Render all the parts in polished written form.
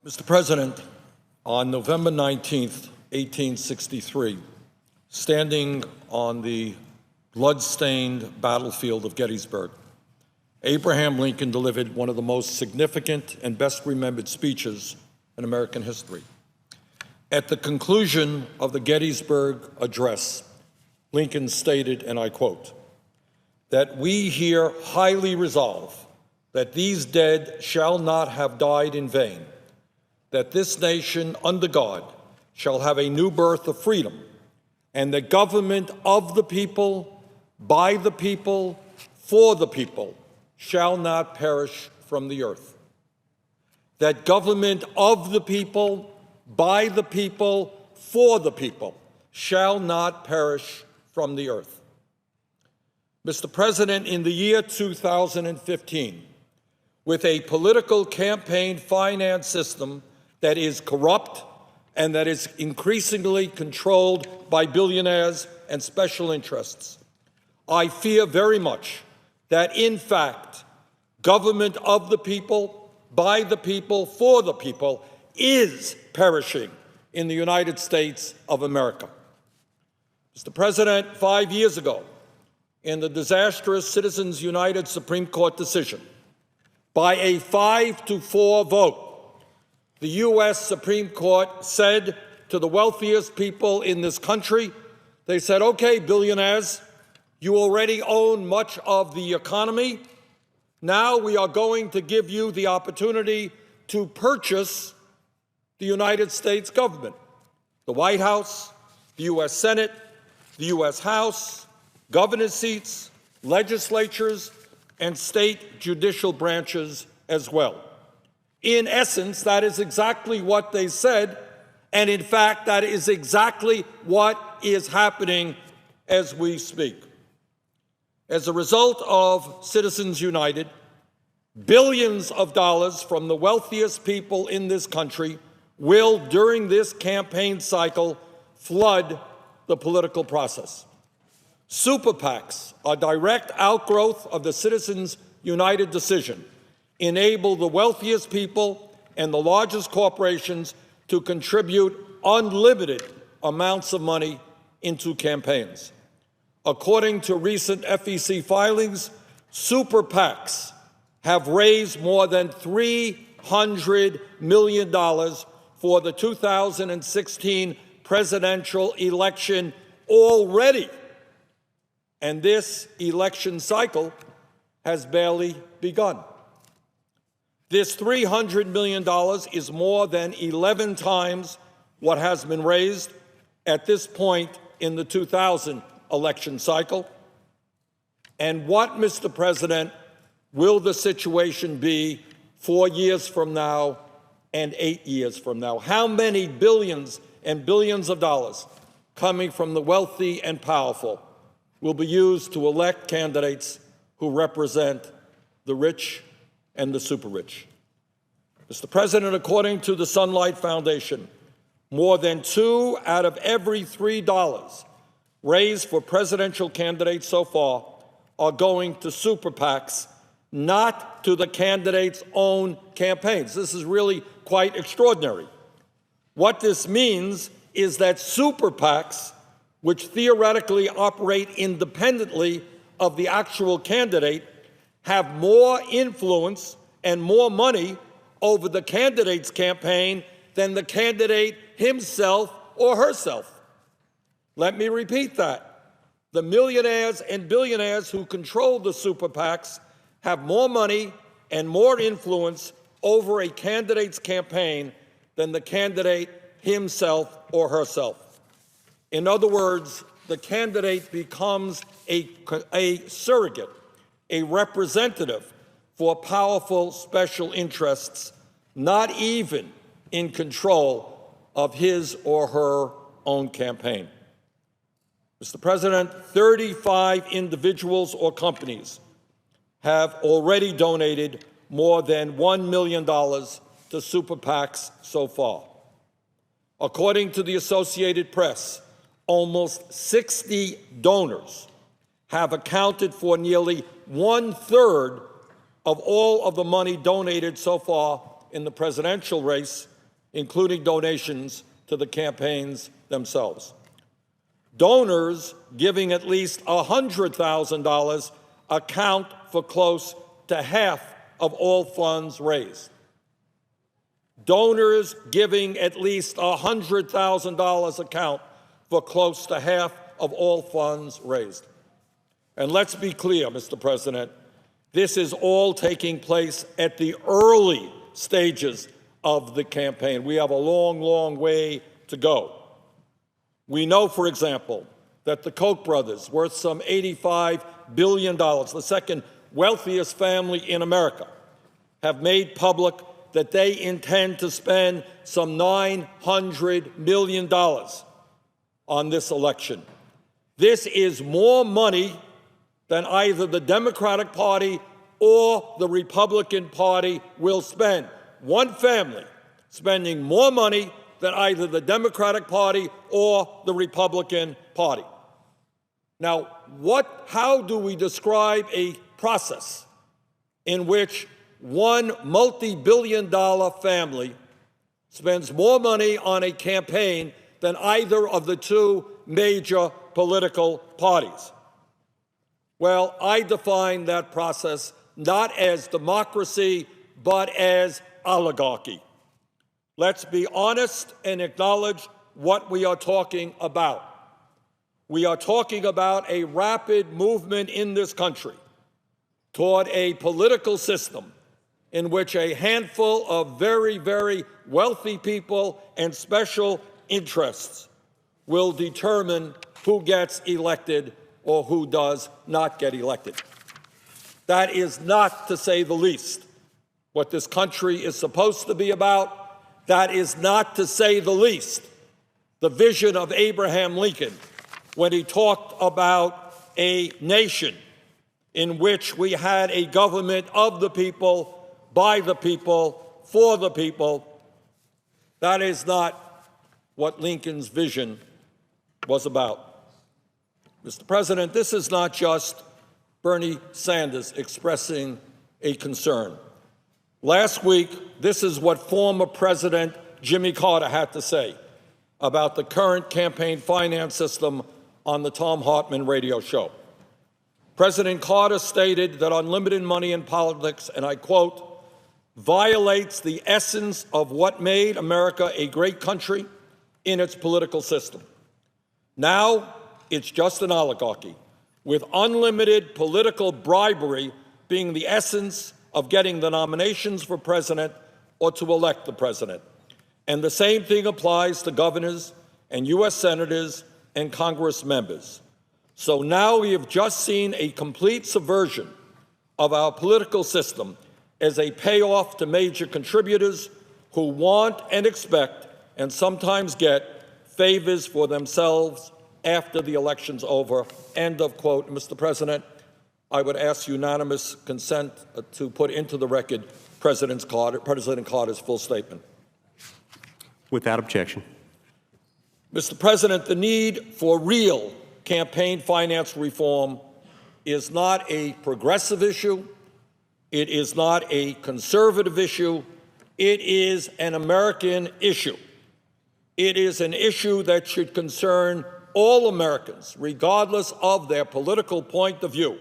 Mr. President, on November 19th, 1863, standing on the blood-stained battlefield of Gettysburg, Abraham Lincoln delivered one of the most significant and best-remembered speeches in American history. At the conclusion of the Gettysburg Address, Lincoln stated, and I quote, "that we here highly resolve that these dead shall not have died in vain, that this nation under God shall have a new birth of freedom, and the government of the people, by the people, for the people, shall not perish from the earth. That government of the people, by the people, for the people, shall not perish from the earth." Mr. President, in the year 2015, with a political campaign finance system that is corrupt and that is increasingly controlled by billionaires and special interests, I fear very much that, in fact, government of the people, by the people, for the people is perishing in the United States of America. Mr. President, 5 years ago, in the disastrous Citizens United Supreme Court decision, by a 5-4 vote, the U.S. Supreme Court said to the wealthiest people in this country, they said, okay, billionaires, you already own much of the economy. Now we are going to give you the opportunity to purchase the United States government, the White House, the U.S. Senate, the U.S. House, governor's seats, legislatures, and state judicial branches as well. In essence, that is exactly what they said, and in fact, that is exactly what is happening as we speak. As a result of Citizens United, billions of dollars from the wealthiest people in this country will, during this campaign cycle, flood the political process. Super PACs, a direct outgrowth of the Citizens United decision, enable the wealthiest people and the largest corporations to contribute unlimited amounts of money into campaigns. According to recent FEC filings, super PACs have raised more than $300 million for the 2016 presidential election already. And this election cycle has barely begun. This $300 million is more than 11 times what has been raised at this point in the 2000 election cycle. And what, Mr. President, will the situation be 4 years from now and 8 years from now? How many billions and billions of dollars coming from the wealthy and powerful will be used to elect candidates who represent the rich and the super rich? Mr. President, according to the Sunlight Foundation, more than 2 out of every $3 raised for presidential candidates so far are going to super PACs, not to the candidates' own campaigns. This is really quite extraordinary. What this means is that super PACs, which theoretically operate independently of the actual candidate, have more influence and more money over the candidate's campaign than the candidate himself or herself. Let me repeat that. The millionaires and billionaires who control the super PACs have more money and more influence over a candidate's campaign than the candidate himself or herself. In other words, the candidate becomes a surrogate, a representative for powerful special interests, not even in control of his or her own campaign. Mr. President, 35 individuals or companies have already donated more than $1 million to super PACs so far. According to the Associated Press, almost 60 donors have accounted for nearly 1/3 of all of the money donated so far in the presidential race, including donations to the campaigns themselves. Donors giving at least $100,000 account for close to half of all funds raised. Donors giving at least $100,000 account for close to half of all funds raised. And let's be clear, Mr. President, this is all taking place at the early stages of the campaign. We have a long, long way to go. We know, for example, that the Koch brothers, worth some $85 billion, the second wealthiest family in America, have made public that they intend to spend some $900 million on this election. This is more money than either the Democratic Party or the Republican Party will spend. One family spending more money than either the Democratic Party or the Republican Party. Now, how do we describe a process in which one multi-billion-dollar family spends more money on a campaign than either of the two major political parties? Well, I define that process not as democracy, but as oligarchy. Let's be honest and acknowledge what we are talking about. We are talking about a rapid movement in this country toward a political system in which a handful of very, very wealthy people and special interests will determine who gets elected or who does not get elected. That is not, to say the least, what this country is supposed to be about. That is not, to say the least, the vision of Abraham Lincoln when he talked about a nation in which we had a government of the people, by the people, for the people. That is not what Lincoln's vision was about. Mr. President, this is not just Bernie Sanders expressing a concern. Last week, this is what former President Jimmy Carter had to say about the current campaign finance system on the Thom Hartmann radio show. President Carter stated that unlimited money in politics, and I quote, violates the essence of what made America a great country in its political system. Now, it's just an oligarchy, with unlimited political bribery being the essence of getting the nominations for president or to elect the president. And the same thing applies to governors and U.S. senators and Congress members. So now we have just seen a complete subversion of our political system as a payoff to major contributors who want and expect and sometimes get favors for themselves after the election's over. End of quote. Mr. President, I would ask unanimous consent to put into the record President Carter's full statement. Without objection. Mr. President, the need for real campaign finance reform is not a progressive issue. It is not a conservative issue. It is an American issue. It is an issue that should concern all Americans, regardless of their political point of view,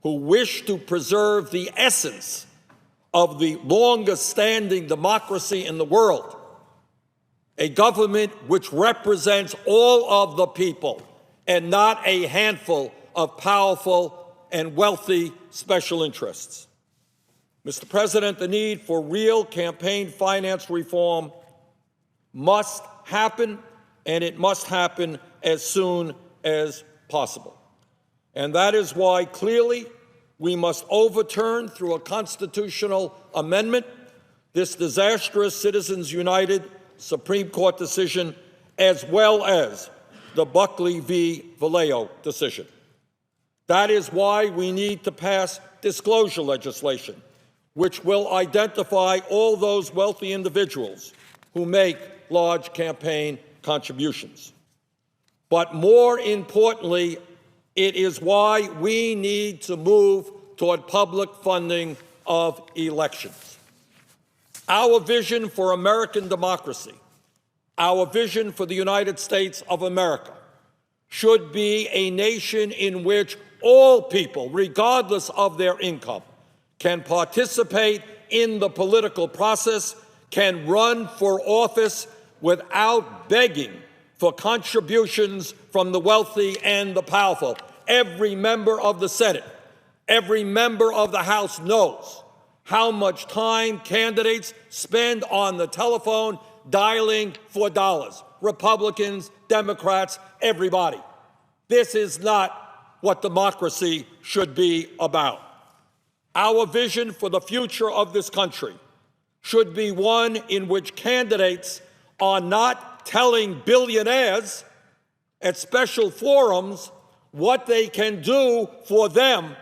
who wish to preserve the essence of the longest-standing democracy in the world, a government which represents all of the people and not a handful of powerful and wealthy special interests. Mr. President, the need for real campaign finance reform must happen, and it must happen as soon as possible. And that is why, clearly, we must overturn through a constitutional amendment this disastrous Citizens United Supreme Court decision, as well as the Buckley v. Vallejo decision. That is why we need to pass disclosure legislation, which will identify all those wealthy individuals who make large campaign contributions. But more importantly, it is why we need to move toward public funding of elections. Our vision for American democracy, our vision for the United States of America, should be a nation in which all people, regardless of their income, can participate in the political process, can run for office without begging for contributions from the wealthy and the powerful. Every member of the Senate, every member of the House knows how much time candidates spend on the telephone dialing for dollars. Republicans, Democrats, everybody. This is not what democracy should be about. Our vision for the future of this country should be one in which candidates are not telling billionaires at special forums what they can do for them.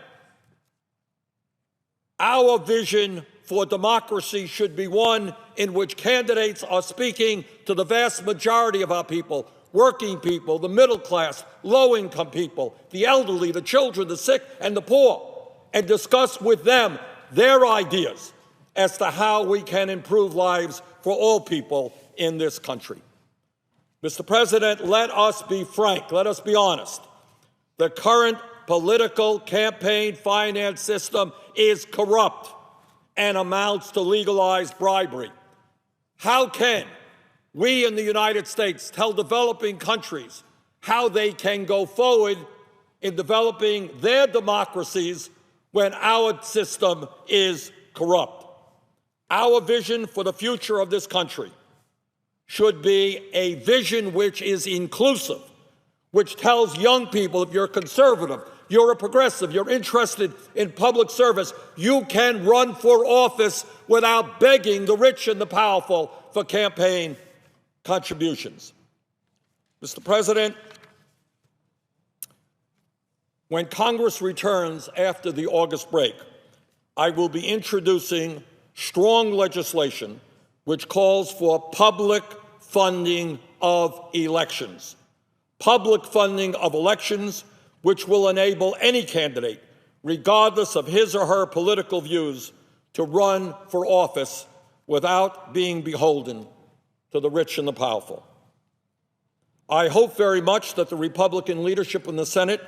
Our vision for democracy should be one in which candidates are speaking to the vast majority of our people, working people, the middle class, low-income people, the elderly, the children, the sick, and the poor, and discuss with them their ideas as to how we can improve lives for all people in this country. Mr. President, let us be frank, let us be honest. The current political campaign finance system is corrupt and amounts to legalized bribery. How can we in the United States tell developing countries how they can go forward in developing their democracies when our system is corrupt? Our vision for the future of this country should be a vision which is inclusive, which tells young people, if you're conservative, you're a progressive, you're interested in public service, you can run for office without begging the rich and the powerful for campaign contributions. Mr. President, when Congress returns after the August break, I will be introducing strong legislation which calls for public funding of elections. Public funding of elections which will enable any candidate, regardless of his or her political views, to run for office without being beholden to the rich and the powerful. I hope very much that the Republican leadership in the Senate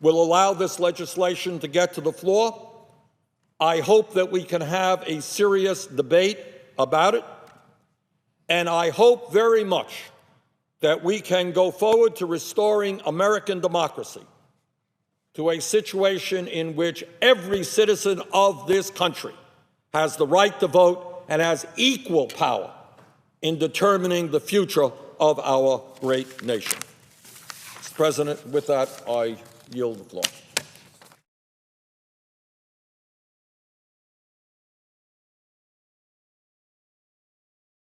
will allow this legislation to get to the floor. I hope that we can have a serious debate about it, and I hope very much that we can go forward to restoring American democracy to a situation in which every citizen of this country has the right to vote and has equal power in determining the future of our great nation. Mr. President, with that, I yield the floor.